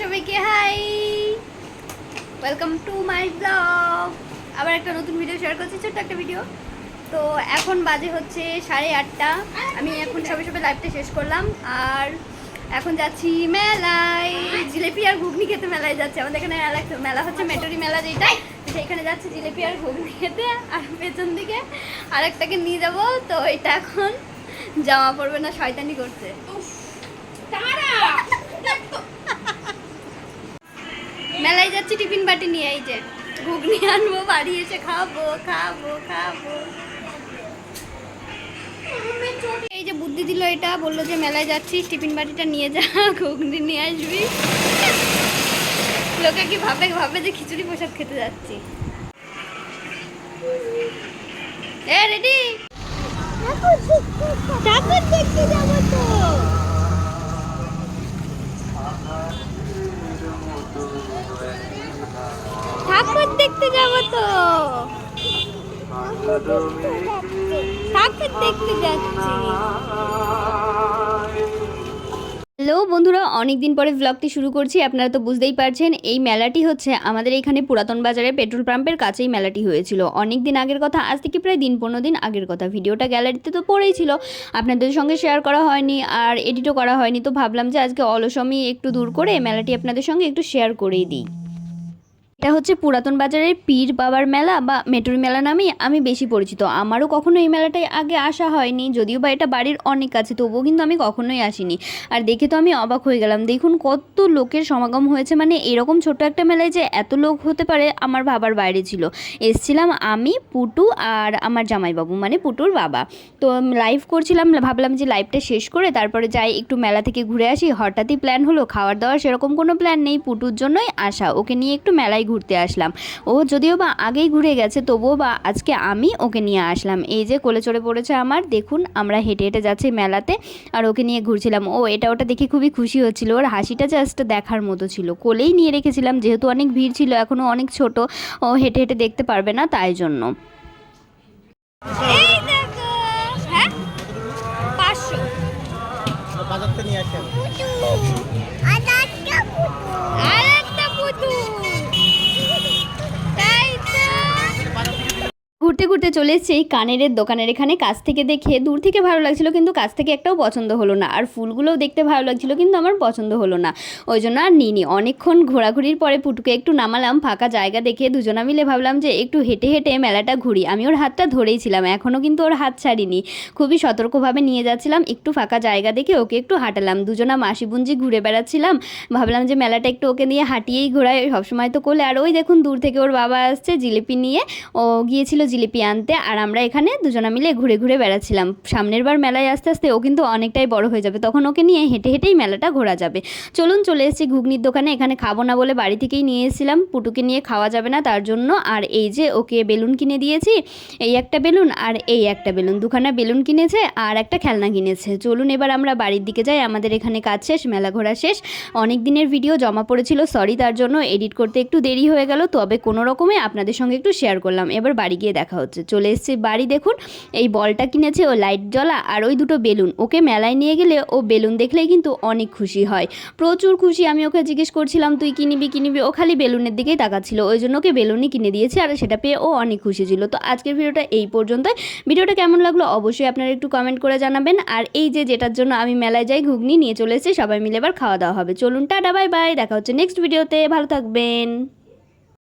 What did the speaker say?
সবাইকে hi, welcome to my blog. আবার একটা নতুন ভিডিও শেয়ার করছি, ছোট্ট একটা ভিডিও। তো এখন বাজে হচ্ছে 8:30। আমি এখন সবে সবে লাইভটা শেষ করলাম আর এখন যাচ্ছি মেলায়। জিলেপি আর ঘুগনি খেতে মেলায় যাচ্ছে। আমাদের এখানে মেলা হচ্ছে মেটরি মেলা, যেটা সেইখানে যাচ্ছে জিলেপি আর ঘুগনি খেতে। আর পেছন দিকে আরেকটাকে নিয়ে যাবো। তো এটা এখন জামা পড়বে না, শয়তানি করছে। মেলায় যাচ্ছি টিফিন বাটি নিয়ে, এই যে ঘুগনি আনবো, বাড়ি এসে খাবো খাবো খাবো। এই যে বুদ্ধি দিল, এটা বললো যে মেলায় যাচ্ছিস টিফিন বাটিটা নিয়ে যা, ঘুগনি নিয়ে আসবি। লোকে কি ভাবে যে খিচুড়ি প্রসাদ খেতে যাচ্ছি। এ রেডি, ঠাকুর দেখতে যাবো তো। ঠাকুর দেখতে যাবো তো, ঠাকুর দেখতে যাচ্ছি। হ্যালো বন্ধুরা, অনেক দিন পরে ব্লগটি শুরু করছি। আপনারা তো বুঝতেই পারছেন, এই মেলাটি হচ্ছে আমাদের এখানে পুরাতন বাজারের পেট্রোল পাম্পের কাছেই মেলাটি হয়েছিল। অনেক দিন আগের কথা, আজ থেকে প্রায় 15 দিন আগের কথা। ভিডিওটা গ্যালারিতে তো পড়েই ছিল, আপনাদের সঙ্গে শেয়ার করা হয়নি আর এডিটও করা হয়নি। তো ভাবলাম যে আজকে অলসমি একটু দূর করে মেলাটি আপনাদের সঙ্গে একটু শেয়ার করেই দিই। এটা হচ্ছে পুরাতন বাজারের পীর বাবার মেলা বা মেটরি মেলা নামেই আমি বেশি পরিচিত। আমারও কখনো এই মেলাটায় আগে আসা হয়নি, যদিও বা এটা বাড়ির অনেক কাছে, তবুও কিন্তু আমি কখনোই আসিনি। আর দেখে তো আমি অবাক হয়ে গেলাম। দেখুন কত লোকের সমাগম হয়েছে, মানে এরকম ছোট একটা মেলায় যে এত লোক হতে পারে আমার ভাবার বাইরে ছিল। এসছিলাম আমি, পুটু আর আমার জামাইবাবু, মানে পুটুর বাবা। তো লাইভ করছিলাম, ভাবলাম যে লাইভটা শেষ করে তারপরে যাই একটু মেলা থেকে ঘুরে আসি। হঠাৎই প্ল্যান হলো, খাওয়ার দাওয়ার সেরকম কোনো প্ল্যান নেই, পুটুর জন্যই আসা। ওকে নিয়ে একটু মেলায় ঘুরতে আসলাম। ও যদিও বা আগেই ঘুরে গেছে, তবুও বা আজকে আমি ওকে নিয়ে আসলাম। এই যে কোলে চড়ে পড়েছে আমার, দেখুন আমরা হেঁটে হেঁটে যাচ্ছি মেলাতে আর ওকে নিয়ে ঘুরছিলাম। ও এটা ওটা দেখে খুবই খুশি হচ্ছিল, ওর হাসিটা জাস্ট দেখার মতো ছিল। কোলেই নিয়ে রেখেছিলাম, যেহেতু অনেক ভিড় ছিল, এখনও অনেক ছোট, ও হেঁটে হেঁটে দেখতে পারবে না, তাই জন্য। এই দেখো, হ্যাঁ 500 বাজার থেকে নিয়ে আসলাম। আরেকটা পুতুল, ঘুরতে ঘুরতে চলে এসেছি এই কানেরের দোকানের এখানে। কাছ থেকে দেখে, দূর থেকে ভালো লাগছিল কিন্তু কাছ থেকে একটাও পছন্দ হলো না। আর ফুলগুলোও দেখতে ভালো লাগছিল কিন্তু আমার পছন্দ হলো না, ওই জন্য আর নিইনি। অনেকক্ষণ ঘোরাঘুরির পরে পুটুকে একটু নামালাম ফাঁকা জায়গা দেখে। দুজনা মিলে ভাবলাম যে একটু হেঁটে হেঁটে মেলাটা ঘুরি। আমি ওর হাতটা ধরেই ছিলাম, এখনও কিন্তু ওর হাত ছাড়িনি। খুবই সতর্কভাবে নিয়ে যাচ্ছিলাম, একটু ফাঁকা জায়গা দেখে ওকে একটু হাঁটালাম। দুজনা মাসি বুঞ্জি ঘুরে বেড়াচ্ছিলাম, ভাবলাম যে মেলাটা একটু ওকে নিয়ে হাঁটিয়েই ঘোরায়, সবসময় তো কোলে। আর ওই দেখুন দূর থেকে ওর বাবা আসছে জিলিপি নিয়ে, ও গিয়েছিল জিলিপি আনতে। আর আমরা এখানে দুজনা মিলে ঘুরে ঘুরে বেড়াচ্ছিলাম। সামনের বার মেলায় আস্তে আস্তে ও কিন্তু অনেকটাই বড় হয়ে যাবে, তখন ওকে নিয়ে হেঁটে হেঁটেই মেলাটা ঘোরা যাবে। চলুন, চলে এসেছি ঘুগনির দোকানে। এখানে খাবো না বলে বাড়ি থেকেই নিয়ে এসেছিলাম, পুটুকে নিয়ে খাওয়া যাবে না তার জন্য। আর এই যে ওকে বেলুন কিনে দিয়েছি, এই একটা বেলুন আর এই একটা বেলুন, দুখানা বেলুন কিনেছে আর একটা খেলনা কিনেছে। চলুন এবার আমরা বাড়ির দিকে যাই, আমাদের এখানে কাজ শেষ, মেলা ঘোরা শেষ। অনেক দিনের ভিডিও জমা পড়েছিল, সরি তার জন্য, এডিট করতে একটু দেরি হয়ে গেল, তবে কোনো রকমে আপনাদের সঙ্গে একটু শেয়ার করলাম। এবার বাড়ি গিয়ে দেখা হচ্ছে। চলে এসেছি বাড়ি, দেখুন এই বলটা কিনেছে ও, লাইট জ্বলা, আর ওই দুটো বেলুন। ওকে মেলায় নিয়ে গেলে ও বেলুন দেখলেই কিন্তু অনেক খুশি হয়, প্রচুর খুশি। আমি ওকে জিজ্ঞেস করছিলাম তুই কিনিবি কিনিবি, ও খালি বেলুনের দিকেই তাকাচ্ছিল, ওই জন্য ওকে বেলুনই কিনে দিয়েছে আর সেটা পেয়ে ও অনেক খুশি ছিল। তো আজকের ভিডিওটা এই পর্যন্তই। ভিডিওটা কেমন লাগলো অবশ্যই আপনারা একটু কমেন্ট করে জানাবেন। আর এই যে যেটার জন্য আমি মেলায় যাই, ঘুগনি নিয়ে চলে এসেছি, সবাই মিলে এবার খাওয়া দাওয়া হবে। চলুন টাটা, বাই বাই, দেখা হচ্ছে নেক্সট ভিডিওতে, ভালো থাকবেন।